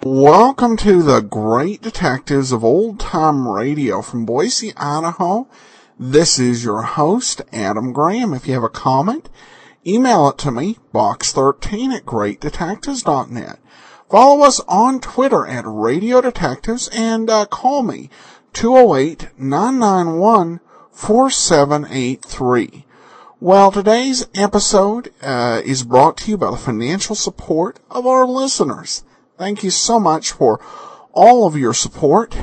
Welcome to the Great Detectives of Old Time Radio from Boise, Idaho. This is your host, Adam Graham. If you have a comment, email it to me, box13@greatdetectives.net. Follow us on Twitter at Radio Detectives and call me, 208-991-4783. Well, today's episode is brought to you by the financial support of our listeners. Thank you so much for all of your support.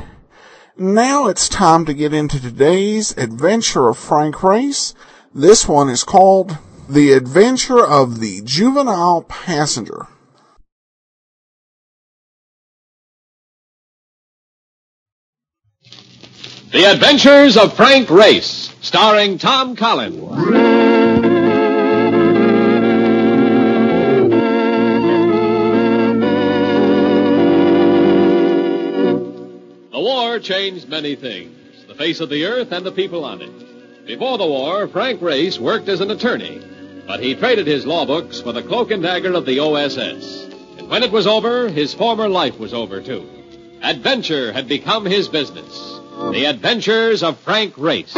Now it's time to get into today's adventure of Frank Race. This one is called The Adventure of the Juvenile Passenger. The Adventures of Frank Race, starring Tom Collins. The war changed many things, the face of the earth and the people on it. Before the war, Frank Race worked as an attorney, but he traded his law books for the cloak and dagger of the OSS. And when it was over, his former life was over, too. Adventure had become his business. The Adventures of Frank Race.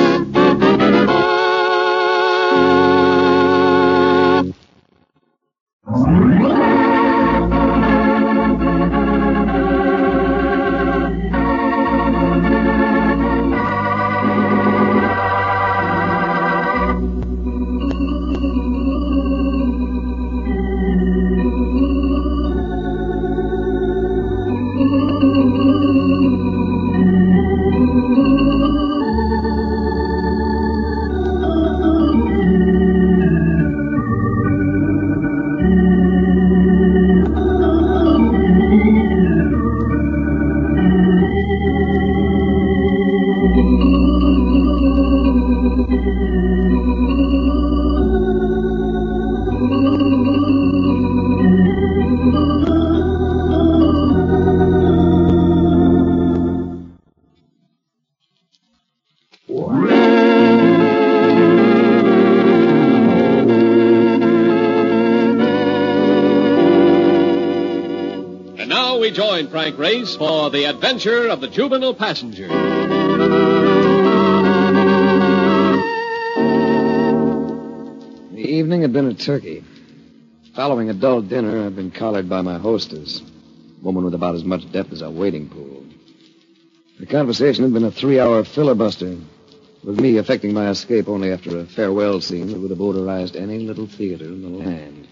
We join Frank Race for The Adventure of the Juvenile Passenger. The evening had been a turkey. Following a dull dinner, I'd been collared by my hostess, a woman with about as much depth as a wading pool. The conversation had been a 3-hour filibuster, with me effecting my escape only after a farewell scene that would have odorized any little theater in the land.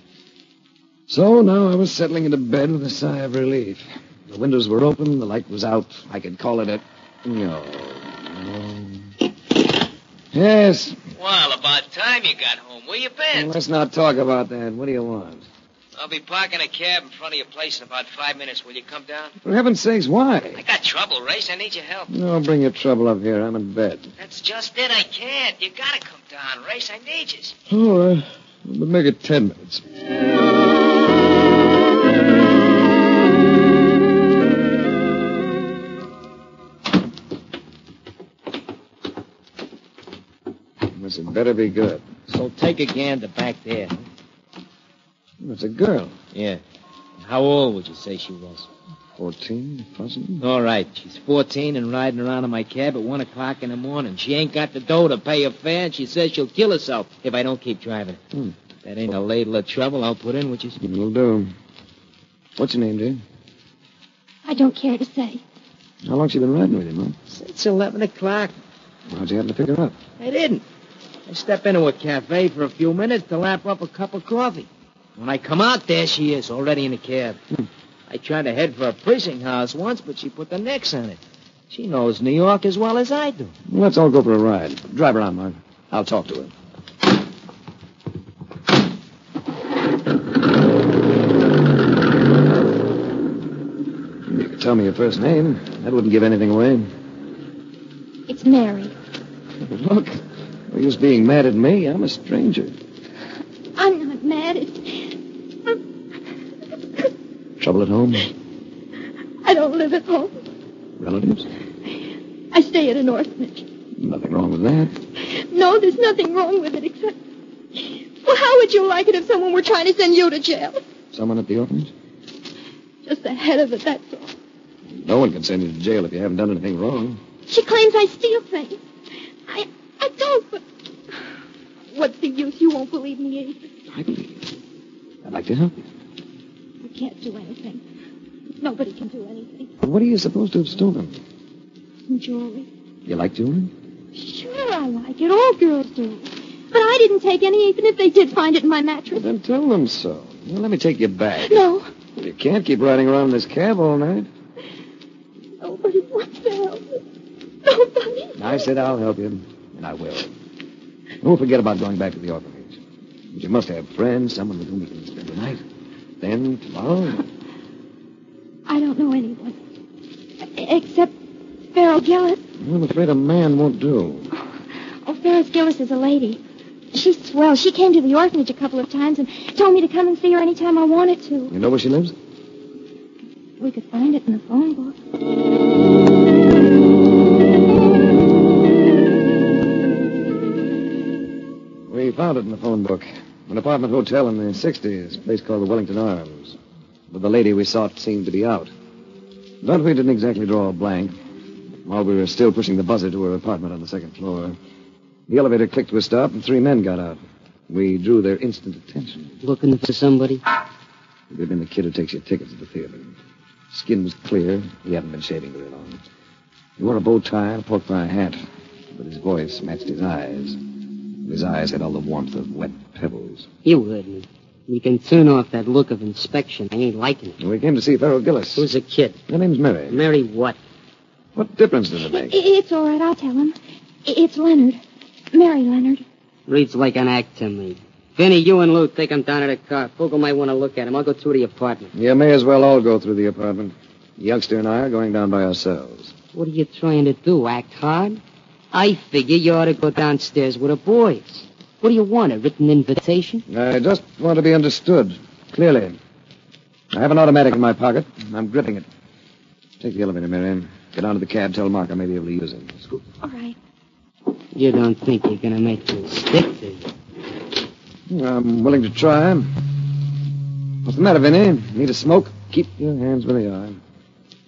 So now I was settling into bed with a sigh of relief. The windows were open, the light was out. I could call it a... No. Yes? Well, about time you got home. Where you been? Well, let's not talk about that. What do you want? I'll be parking a cab in front of your place in about 5 minutes. Will you come down? For heaven's sakes, why? I got trouble, Race. I need your help. No, bring your trouble up here. I'm in bed. That's just it. I can't. You gotta come down, Race. I need you. All right. But make it 10 minutes. This had better be good. So take a gander back there. It's a girl. Yeah. How old would you say she was? 14, possibly. All right. She's 14 and riding around in my cab at 1 o'clock in the morning. She ain't got the dough to pay her fare, and she says she'll kill herself if I don't keep driving. That ain't a ladle of trouble I'll put in, which is... It'll do. What's your name, dear? I don't care to say. How long she been riding with him, huh? Since 11 o'clock. How'd you happen to pick her up? I didn't. I stepped into a cafe for a few minutes to lap up a cup of coffee. When I come out, there she is, already in the cab. I tried to head for a precinct house once, but she put the nix on it. She knows New York as well as I do. Well, let's all go for a ride. Drive around, Marc. I'll talk to her. You can tell me your first name. That wouldn't give anything away. It's Mary. Look, no use being mad at me. I'm a stranger. I'm not mad. It's... Trouble at home? I don't live at home. Relatives? I stay at an orphanage. Nothing wrong with that. No, there's nothing wrong with it except... Well, how would you like it if someone were trying to send you to jail? Someone at the orphanage? Just the head of it, that's all. No one can send you to jail if you haven't done anything wrong. She claims I steal things. I don't, but... What's the use? You won't believe me either. I believe you. I'd like to help you. You can't do anything. Nobody can do anything. What are you supposed to have stolen? Some jewelry. You like jewelry? Sure, I like it. All girls do. But I didn't take any, even if they did find it in my mattress. Well, then tell them so. Well, let me take you back. No. Well, you can't keep riding around in this cab all night. Nobody wants to help me. Nobody. I said I'll help you, and I will. Don't forget about going back to the orphanage. But you must have friends, someone with whom you can spend the night. Then, tomorrow... I don't know anyone. Except Farrell Gillis. I'm afraid a man won't do. Oh, Ferris Gillis is a lady. She's swell. She came to the orphanage a couple of times and told me to come and see her anytime I wanted to. You know where she lives? We could find it in the phone book. We found it in the phone book. An apartment hotel in the 60s, a place called the Wellington Arms. But the lady we sought seemed to be out. But we didn't exactly draw a blank. While we were still pushing the buzzer to her apartment on the second floor, the elevator clicked to a stop and 3 men got out. We drew their instant attention. Looking for somebody? It would have been the kid who takes your tickets at the theater. Skin was clear. He hadn't been shaving very long. He wore a bow tie and a pork pie hat, but his voice matched his eyes. His eyes had all the warmth of wet pebbles. You heard me. You can turn off that look of inspection. I ain't liking it. We came to see Farrell Gillis. Who's the kid? Her name's Mary. Mary what? What difference does it make? It's all right. I'll tell him. It's Leonard. Mary Leonard. Reads like an act to me. Vinny, you and Lou take him down to the car. Fogle might want to look at him. I'll go through the apartment. You may as well all go through the apartment. The youngster and I are going down by ourselves. What are you trying to do, act hard? I figure you ought to go downstairs with the boys. What do you want, a written invitation? I just want to be understood, clearly. I have an automatic in my pocket. I'm gripping it. Take the elevator, Mary. Get onto the cab. Tell Marc I may be able to use him. Scoot. All right. You don't think you're going to make me stick, do you? I'm willing to try. What's the matter, Vinny? Need a smoke? Keep your hands where they are.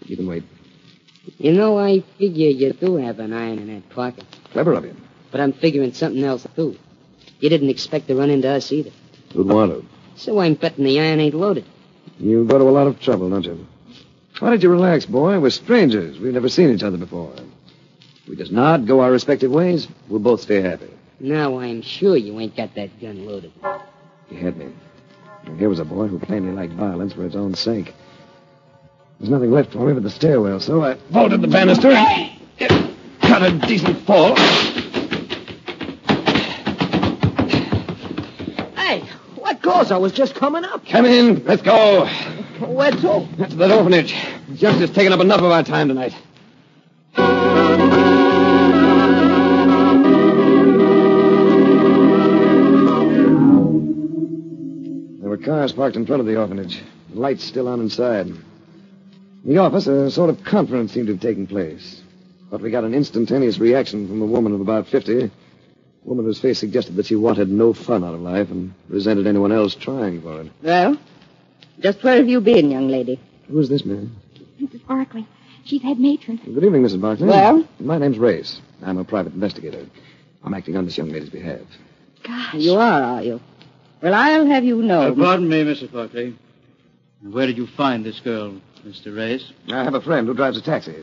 You can wait. You know, I figure you do have an iron in that pocket. Clever of you. But I'm figuring something else, too. You didn't expect to run into us either. Who'd want to? So I'm betting the iron ain't loaded. You go to a lot of trouble, don't you? Why don't you relax, boy? We're strangers. We've never seen each other before. If we just nod, go our respective ways, we'll both stay happy. Now I'm sure you ain't got that gun loaded. You had me. And here was a boy who plainly liked violence for its own sake. There's nothing left for me but the stairwell, so I vaulted the banister and got a decent fall. Hey, what goes? I was just coming up. Come in. Let's go. Where to? To that orphanage. This youngster's taken up enough of our time tonight. There were cars parked in front of the orphanage. The lights still on inside. In the office, a sort of conference seemed to have taken place. But we got an instantaneous reaction from a woman of about 50. A woman whose face suggested that she wanted no fun out of life and resented anyone else trying for it. Well, just where have you been, young lady? Who is this man? Mrs. Barkley. She's head matron. Good evening, Mrs. Barkley. Well? My name's Race. I'm a private investigator. I'm acting on this young lady's behalf. Gosh. You are you? Well, I'll have you know. Pardon me, Mrs. Barkley. Where did you find this girl, Mr. Race? I have a friend who drives a taxi.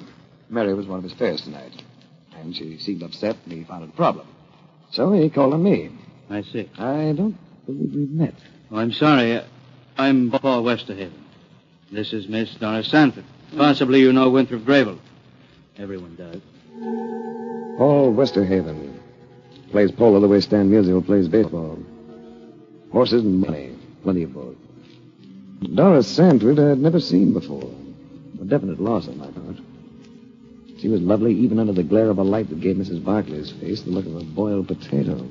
Mary was one of his fares tonight. And she seemed upset, and he found it a problem. So he called on me. I see. I don't believe we've met. Oh, I'm sorry. I'm Paul Westerhaven. This is Miss Doris Sanford. Possibly you know Winthrop Gravel. Everyone does. Paul Westerhaven. Plays polo the way Stan Musial plays baseball. Horses and money. Plenty of both. Doris Sanford I had never seen before. A definite loss on my part. She was lovely even under the glare of a light that gave Mrs. Barclay's face the look of a boiled potato.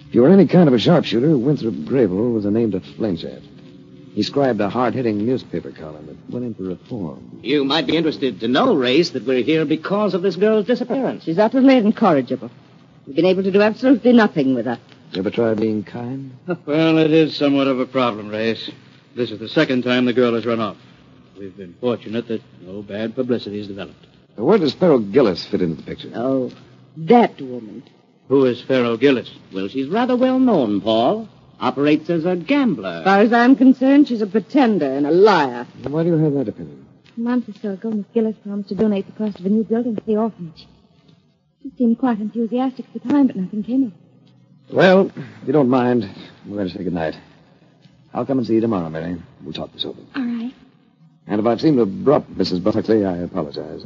If you were any kind of a sharpshooter, Winthrop Grable was a name to flinch at. He scribed a hard-hitting newspaper column that went in for reform. You might be interested to know, Race, that we're here because of this girl's disappearance. She's utterly incorrigible. We've been able to do absolutely nothing with her. You ever try being kind? Well, it is somewhat of a problem, Race. This is the second time the girl has run off. We've been fortunate that no bad publicity has developed. Where does Farrell Gillis fit into the picture? Oh, that woman. Who is Farrell Gillis? Well, she's rather well known, Paul. Operates as a gambler. As far as I'm concerned, she's a pretender and a liar. Why do you have that opinion? A month or so ago, Miss Gillis promised to donate the cost of a new building to the orphanage. She seemed quite enthusiastic at the time, but nothing came of it. Well, if you don't mind, we're going to say goodnight. I'll come and see you tomorrow, Mary. We'll talk this over. All right. And if I've seemed to have brought Mrs. Barclay, I apologize.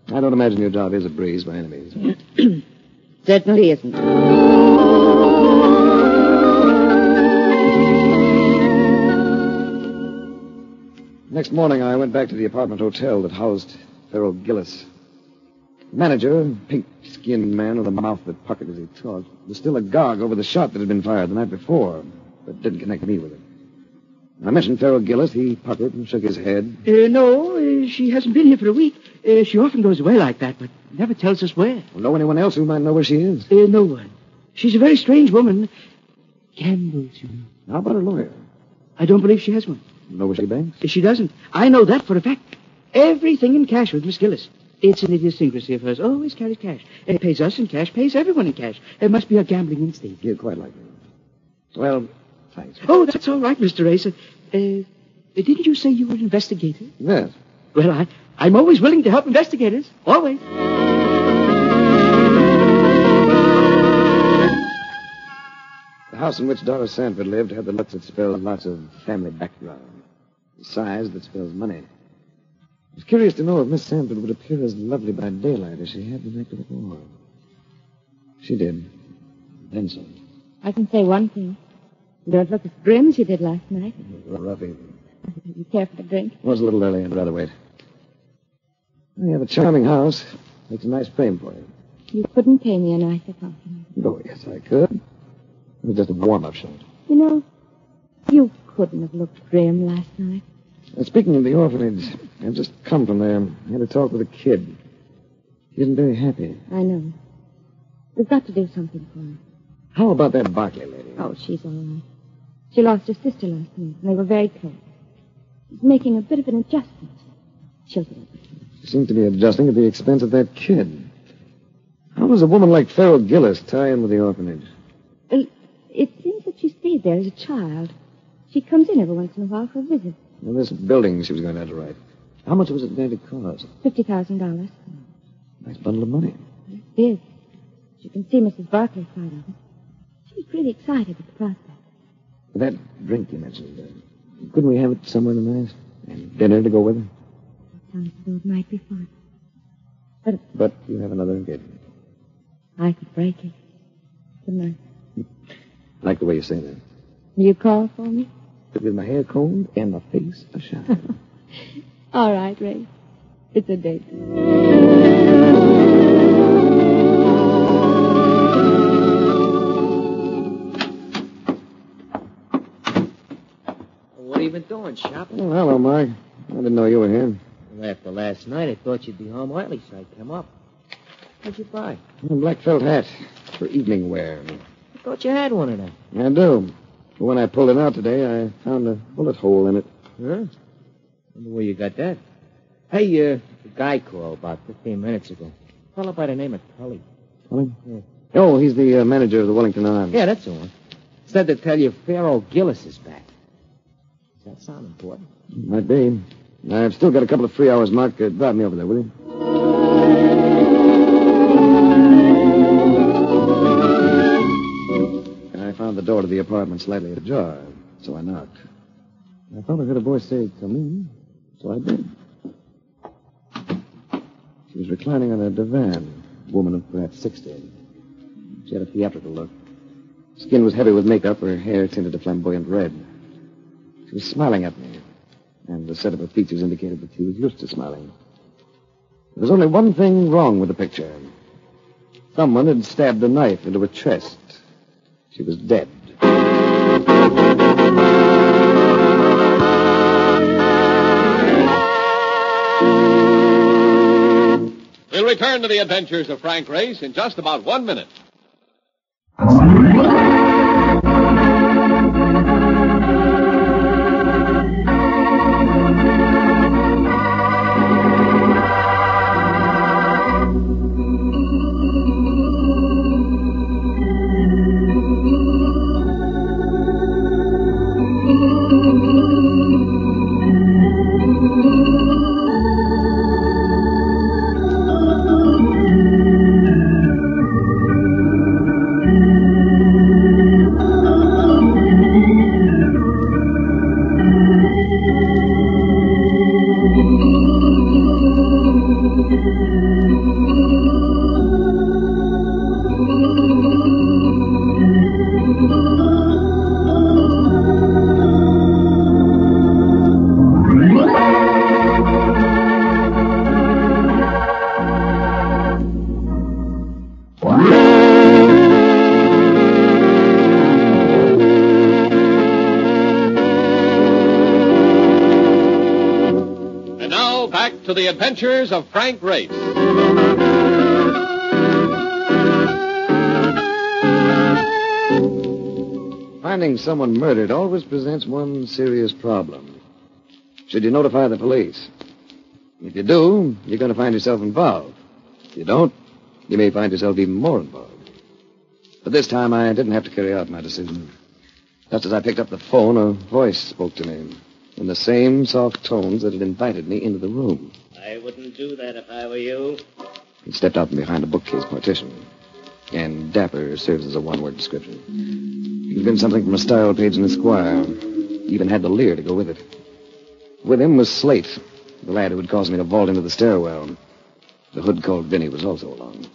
I don't imagine your job is a breeze by any means. Certainly isn't. Next morning, I went back to the apartment hotel that housed Farrell Gillis. The manager, a pink-skinned man with a mouth that puckered as he talked, was still agog over the shot that had been fired the night before, but didn't connect me with it. When I mentioned Farrell Gillis, he puckered and shook his head. No, she hasn't been here for a week. She often goes away like that, but never tells us where. Well, know anyone else who might know where she is? No one. She's a very strange woman. Gambles, you know. How about her lawyer? I don't believe she has one. Know where she banks? She doesn't. I know that for a fact. Everything in cash with Miss Gillis. It's an idiosyncrasy of hers. Always carries cash. It pays us in cash, pays everyone in cash. It must be a gambling instinct. You're quite like me. Well, thanks. Oh, that's all right, Mr. Racer. Didn't you say you were an investigator? Yes. Well, I'm always willing to help investigators. Always. The house in which Doris Sanford lived had the looks that spelled lots of family background. The size that spells money. I was curious to know if Miss Sanford would appear as lovely by daylight as she had the night before. She did. Then some. I can say one thing. You don't look as grim as you did last night. Rough evening. You care for a drink? It was a little early. I'd rather wait. You have a charming house. Makes a nice frame for you. You couldn't pay me a nicer compliment. Oh, yes, I could. It was just a warm-up shot. You know, you couldn't have looked grim last night. Speaking of the orphanage, I've just come from there. I had a talk with a kid. He isn't very happy. I know. We've got to do something for her. How about that Barclay lady? Oh, she's all right. She lost her sister last night, and they were very close. She's making a bit of an adjustment. She'll do it. She seems to be adjusting at the expense of that kid. How does a woman like Farrell Gillis tie in with the orphanage? Well, it seems that she stayed there as a child. She comes in every once in a while for a visit. Well, this building she was going to have to write. How much was it going to cost? $50,000. Nice bundle of money. It's big. You can see Mrs. Barclay's side of it. She's really excited at the prospect. That drink you mentioned, couldn't we have it somewhere nice? And dinner to go with it? Sounds as though it might be fun. But you have another engagement. I could break it. Couldn't I? I like the way you say that. Will you call for me? With my hair combed and my face a shine. All right, Ray. It's a date. What have you been doing, shopping? Oh, hello, Mark. I didn't know you were here. Well, after last night, I thought you'd be home early, so I come up. What'd you buy? A black felt hat for evening wear. I thought you had one of them. I do. But when I pulled it out today, I found a bullet hole in it. Huh? Wonder where you got that. Hey, the guy called about 15 minutes ago. A fellow by the name of Tully. Tully? Yeah. Oh, he's the manager of the Wellington Arms. Yeah, that's the one. Said to tell you Farrell Gillis is back. Does that sound important? Might be. I've still got a couple of free hours, Mark. Drive me over there, will you? I found the door to the apartment slightly ajar, so I knocked. I thought I heard a voice say, "Come in," so I did. She was reclining on a divan, a woman of perhaps 60. She had a theatrical look. Skin was heavy with makeup, her hair tinted a flamboyant red. She was smiling at me. and the set of her features indicated that she was used to smiling. There was only one thing wrong with the picture. Someone had stabbed a knife into her chest. She was dead. We'll return to the adventures of Frank Race in just about 1 minute. To the adventures of Frank Race. Finding someone murdered always presents one serious problem. Should you notify the police? If you do, you're going to find yourself involved. If you don't, you may find yourself even more involved. But this time I didn't have to carry out my decision. Just as I picked up the phone, a voice spoke to me in the same soft tones that had invited me into the room. I wouldn't do that if I were you. He stepped out from behind a bookcase partition. And dapper serves as a one-word description. It had been something from a style page in Esquire. He even had the leer to go with it. With him was Slate, the lad who had caused me to vault into the stairwell. The hood called Vinny was also along.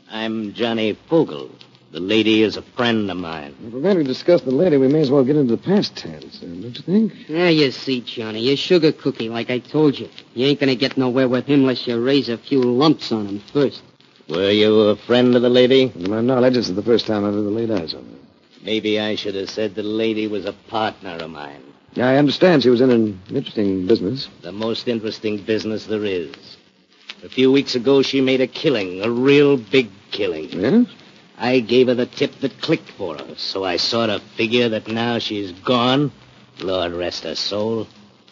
I'm Johnny Fogel. The lady is a friend of mine. If we're going to discuss the lady, we may as well get into the past tense, don't you think? Yeah, you see, Johnny, you're sugar cookie, like I told you. You ain't gonna get nowhere with him unless you raise a few lumps on him first. Were you a friend of the lady? To my knowledge, this is the first time I've ever laid eyes on her. Maybe I should have said the lady was a partner of mine. Yeah, I understand she was in an interesting business. The most interesting business there is. A few weeks ago, she made a killing, a real big killing. Yes? I gave her the tip that clicked for her, so I sort of figure that now she's gone, Lord rest her soul,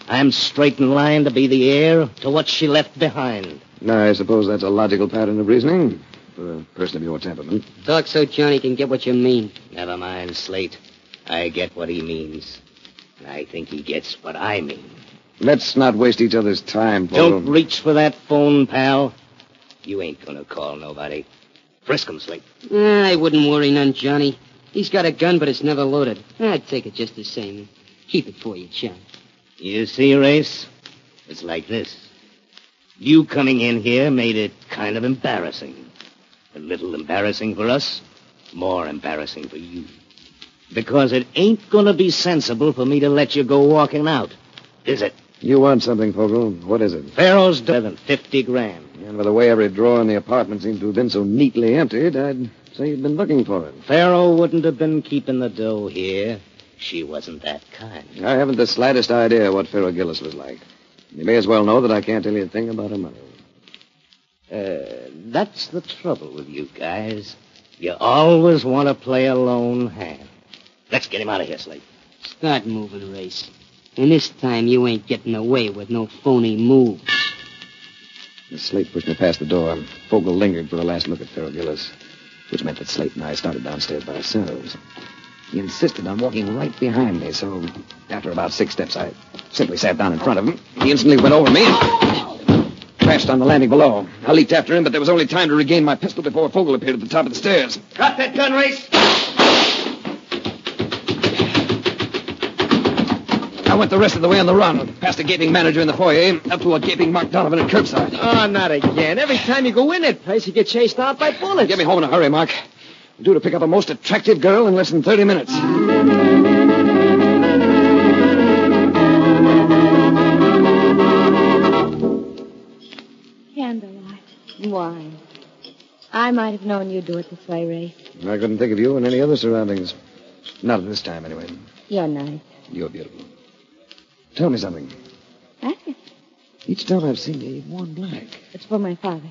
I'm straight in line to be the heir to what she left behind. I suppose that's a logical pattern of reasoning for a person of your temperament. Talk so Johnny can get what you mean. Never mind, Slate. I get what he means. And I think he gets what I mean. Let's not waste each other's time, Paul. Don't reach for that phone, pal. You ain't gonna call nobody. Frisk him, Slate. I wouldn't worry none, Johnny. He's got a gun, but it's never loaded. I'd take it just the same. Keep it for you, John. You see, Race? It's like this. You coming in here made it kind of embarrassing. A little embarrassing for us, more embarrassing for you. Because it ain't gonna be sensible for me to let you go walking out, is it? You want something, Fogel. What is it? Pharaoh's better than 50 grand. And by the way every drawer in the apartment seemed to have been so neatly emptied, I'd say you'd been looking for it. Pharaoh wouldn't have been keeping the dough here. She wasn't that kind. I haven't the slightest idea what Pharaoh Gillis was like. You may as well know that I can't tell you a thing about her money. That's the trouble with you guys. You always want to play a lone hand. Let's get him out of here, Slate. Start moving, Race. And this time you ain't getting away with no phony moves. As Slate pushed me past the door, Fogel lingered for a last look at Pharaoh Gillis, which meant that Slate and I started downstairs by ourselves. He insisted on walking right behind me, so after about 6 steps, I simply sat down in front of him. He instantly went over me and crashed on the landing below. I leaped after him, but there was only time to regain my pistol before Fogel appeared at the top of the stairs. Drop that gun, Race! I went the rest of the way on the run, past a gaping manager in the foyer, up to a gaping Mark Donovan at curbside. Oh, not again. Every time you go in that place, you get chased out by bullets. Get me home in a hurry, Mark. I'm due to pick up a most attractive girl in less than 30 minutes. Why? I might have known you'd do it this way, Ray. I couldn't think of you in any other surroundings. Not at this time, anyway. You're nice. You're beautiful. Tell me something. Ask it. Each time I've seen you, you've worn black. It's for my father.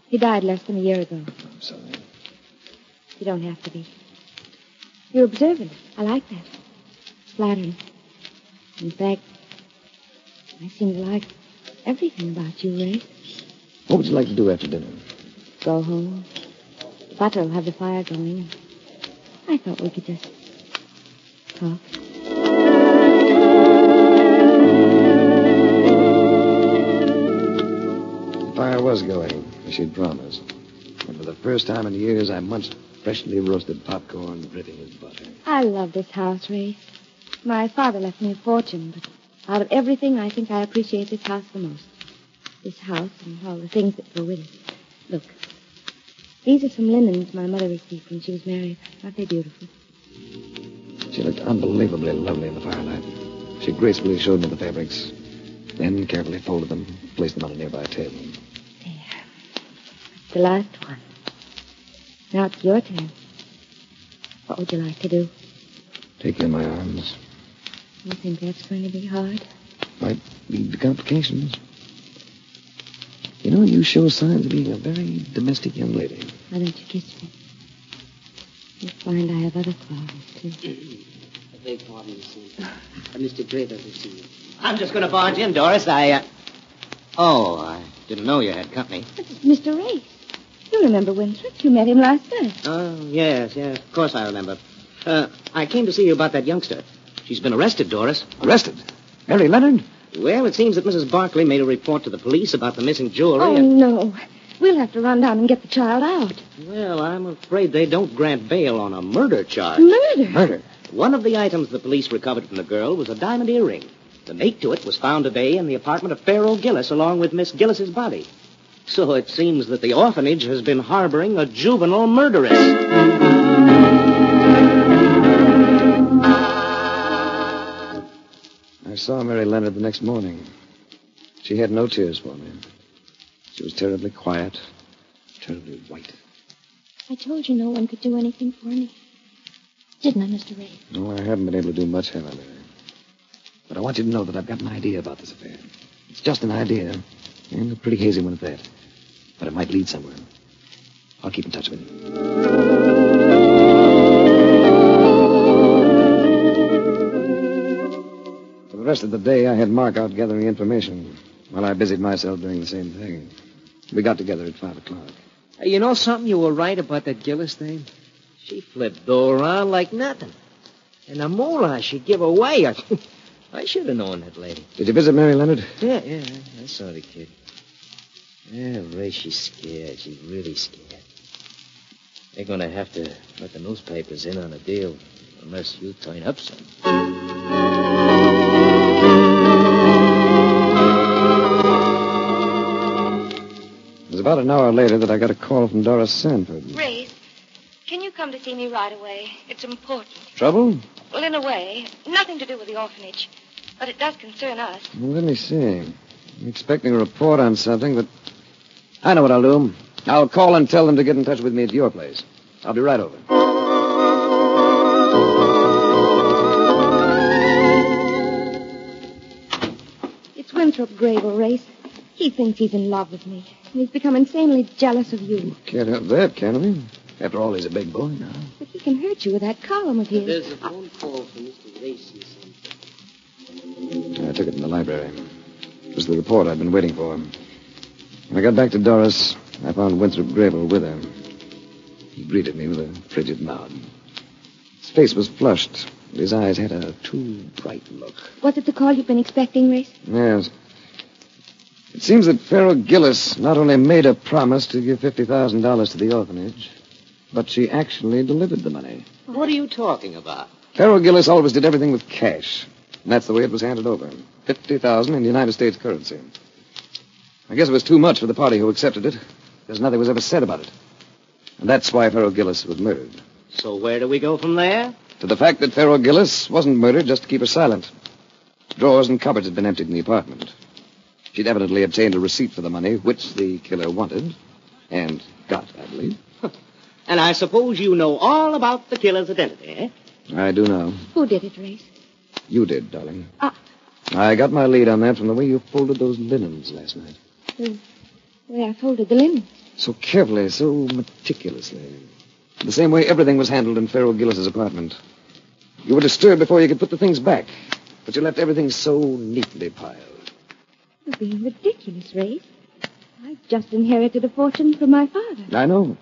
He died less than a year ago. I'm sorry. You don't have to be. You're observant. I like that. It's flattering. In fact, I seem to like everything about you, Ray. What would you like to do after dinner? Go home. Butter will have the fire going. I thought we could just talk. The fire was going, as she'd promised. And for the first time in years, I munched freshly roasted popcorn dripping with butter. I love this house, Ray. My father left me a fortune, but out of everything, I think I appreciate this house the most. This house and all the things that go with it. Look, these are some linens my mother received when she was married. Aren't they beautiful? She looked unbelievably lovely in the firelight. She gracefully showed me the fabrics, then carefully folded them, placed them on a nearby table. There. The last one. Now it's your turn. What would you like to do? Take you in my arms. You think that's going to be hard? Might lead to complications. You know, you show signs of being a very domestic young lady. Why don't you kiss me? You'll find I have other qualities, too. I beg pardon, Mr. Draper will see you. I'm just going to barge in, Doris. Oh, I didn't know you had company. This is Mr. Race. You remember Winthrop? You met him last night. Oh, yes, of course I remember. I came to see you about that youngster. She's been arrested, Doris. Arrested? Mary Leonard? Well, it seems that Mrs. Barkley made a report to the police about the missing jewelry. Oh, no. We'll have to run down and get the child out. Well, I'm afraid they don't grant bail on a murder charge. Murder? Murder? One of the items the police recovered from the girl was a diamond earring. The mate to it was found today in the apartment of Pharaoh Gillis, along with Miss Gillis's body. So it seems that the orphanage has been harboring a juvenile murderess. I saw Mary Leonard the next morning. She had no tears for me. She was terribly quiet, terribly white. I told you no one could do anything for me. Didn't I, Mr. Ray? No, I haven't been able to do much, have I, Mary? But I want you to know that I've got an idea about this affair. It's just an idea, and a pretty hazy one at that. But it might lead somewhere. I'll keep in touch with you. For the rest of the day, I had Marc out gathering information while I busied myself doing the same thing. We got together at 5 o'clock. Hey, you know something? You were right about that Gillis thing. She flipped Doe around like nothing. And the moolah she give away. I should have known that lady. Did you visit Mary Leonard? Yeah, I saw the kid. Yeah, Ray, she's scared. She's really scared. They're going to have to let the newspapers in on a deal unless you turn up some. It was about an hour later that I got a call from Doris Sanford. Ray, can you come to see me right away? It's important. Trouble? Well, in a way. Nothing to do with the orphanage. But it does concern us. Well, let me see. I'm expecting a report on something, but I know what I'll do. I'll call and tell them to get in touch with me at your place. I'll be right over. It's Winthrop Grable, Race. He thinks he's in love with me. And he's become insanely jealous of you. Can't help that, can we? After all, he's a big boy now. But he can hurt you with that column of his. There's a phone call from Mr. Race. I took it in the library. It was the report I'd been waiting for. When I got back to Doris, I found Winthrop Grable with her. He greeted me with a frigid nod. His face was flushed, but his eyes had a too bright look. Was it the call you've been expecting, Race? Yes. It seems that Pharaoh Gillis not only made a promise to give $50,000 to the orphanage, but she actually delivered the money. What are you talking about? Pharaoh Gillis always did everything with cash. And that's the way it was handed over. $50,000 in United States currency. I guess it was too much for the party who accepted it, because nothing was ever said about it. And that's why Pharaoh Gillis was murdered. So where do we go from there? To the fact that Pharaoh Gillis wasn't murdered just to keep her silent. Drawers and cupboards had been emptied in the apartment. She'd evidently obtained a receipt for the money, which the killer wanted, and got, I believe. And I suppose you know all about the killer's identity, eh? I do know. Who did it, Race? You did, darling. I got my lead on that from the way you folded those linens last night. The way I folded the linen. So carefully, so meticulously. The same way everything was handled in Pharaoh Gillis's apartment. You were disturbed before you could put the things back, but you left everything so neatly piled. You're being ridiculous, Race. I just inherited a fortune from my father. I know.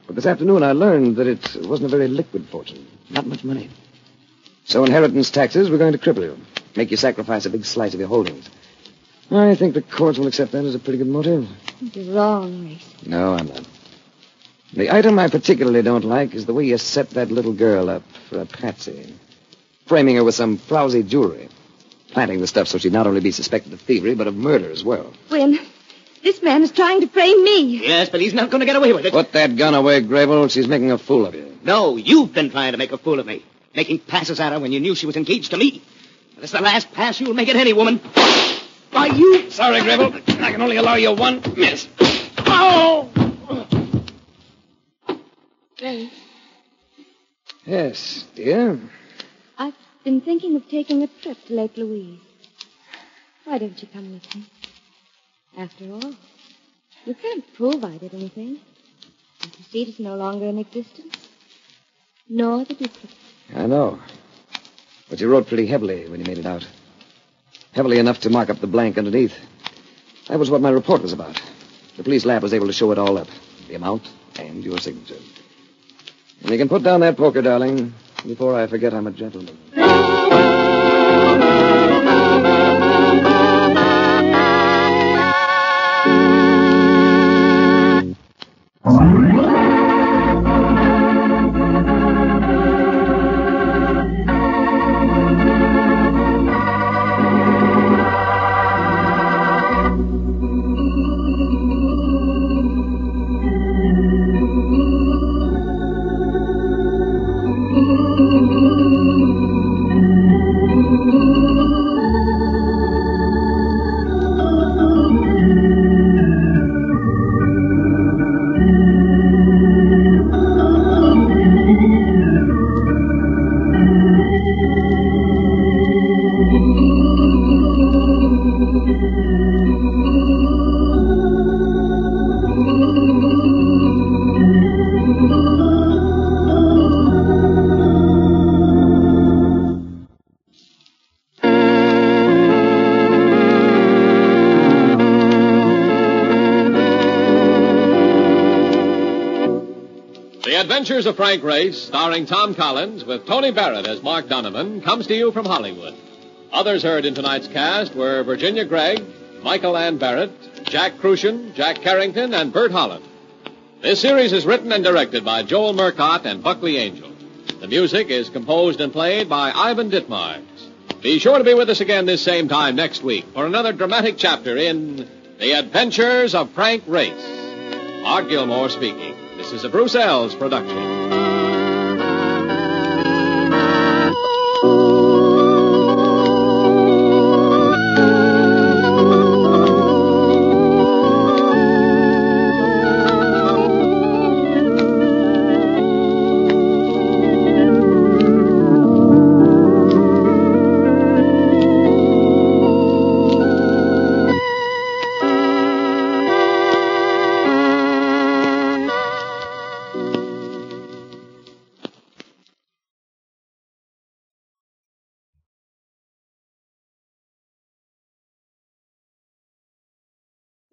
But this afternoon I learned that it wasn't a very liquid fortune. Not much money. So inheritance taxes were going to cripple you. Make you sacrifice a big slice of your holdings. I think the courts will accept that as a pretty good motive. You're wrong, Race. No, I'm not. The item I particularly don't like is the way you set that little girl up for a patsy. Framing her with some frowsy jewelry. Planting the stuff so she'd not only be suspected of thievery, but of murder as well. When this man is trying to frame me. Yes, but he's not going to get away with it. Put that gun away, Grable. She's making a fool of you. No, you've been trying to make a fool of me. Making passes at her when you knew she was engaged to me. This is the last pass you'll make at any woman. Why, you... Sorry, Grable. I can only allow you one miss. Oh! Race, Yes, dear. I've been thinking of taking a trip to Lake Louise. Why don't you come with me? After all, you can't prove I did anything. The receipt is no longer in existence. Nor the duplicate. I know. But you wrote pretty heavily when you made it out. Heavily enough to mark up the blank underneath. That was what my report was about. The police lab was able to show it all up. The amount and your signature. And you can put down that poker, darling, before I forget I'm a gentleman. The Adventures of Frank Race, starring Tom Collins, with Tony Barrett as Mark Donovan, comes to you from Hollywood. Others heard in tonight's cast were Virginia Gregg, Michael Ann Barrett, Jack Crucian, Jack Carrington, and Bert Holland. This series is written and directed by Joel Murcott and Buckley Angel. The music is composed and played by Ivan Ditmars. Be sure to be with us again this same time next week for another dramatic chapter in The Adventures of Frank Race. Art Gilmore speaking. This is a Bruce Ells production.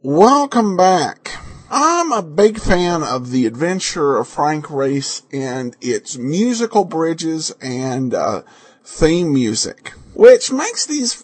Welcome back. I'm a big fan of The Adventure of Frank Race and its musical bridges and theme music, which makes these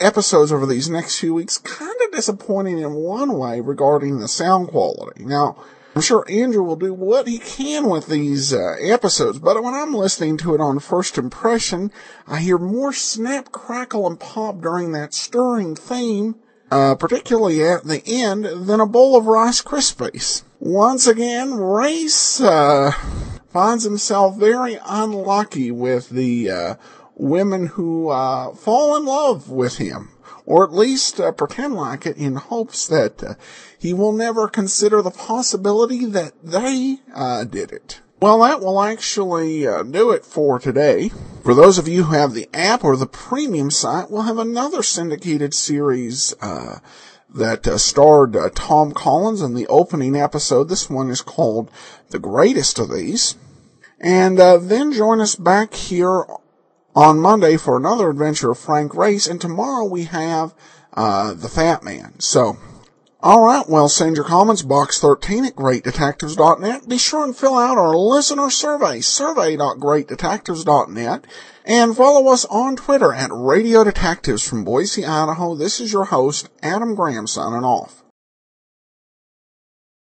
episodes over these next few weeks kind of disappointing in one way regarding the sound quality. Now, I'm sure Andrew will do what he can with these episodes, but when I'm listening to it on first impression, I hear more snap, crackle, and pop during that stirring theme, particularly at the end, than a bowl of Rice Krispies. Once again, Race finds himself very unlucky with the women who fall in love with him. or at least pretend like it in hopes that he will never consider the possibility that they did it. Well, that will actually do it for today. For those of you who have the app or the premium site, we'll have another syndicated series that starred Tom Collins in the opening episode. This one is called The Greatest of These. And then join us back here on Monday for another adventure of Frank Race. And tomorrow we have The Fat Man. So, all right, well, send your comments, box 13 at greatdetectives.net. Be sure and fill out our listener survey, survey.greatdetectives.net. And follow us on Twitter at Radio Detectives from Boise, Idaho. This is your host, Adam Graham, signing off.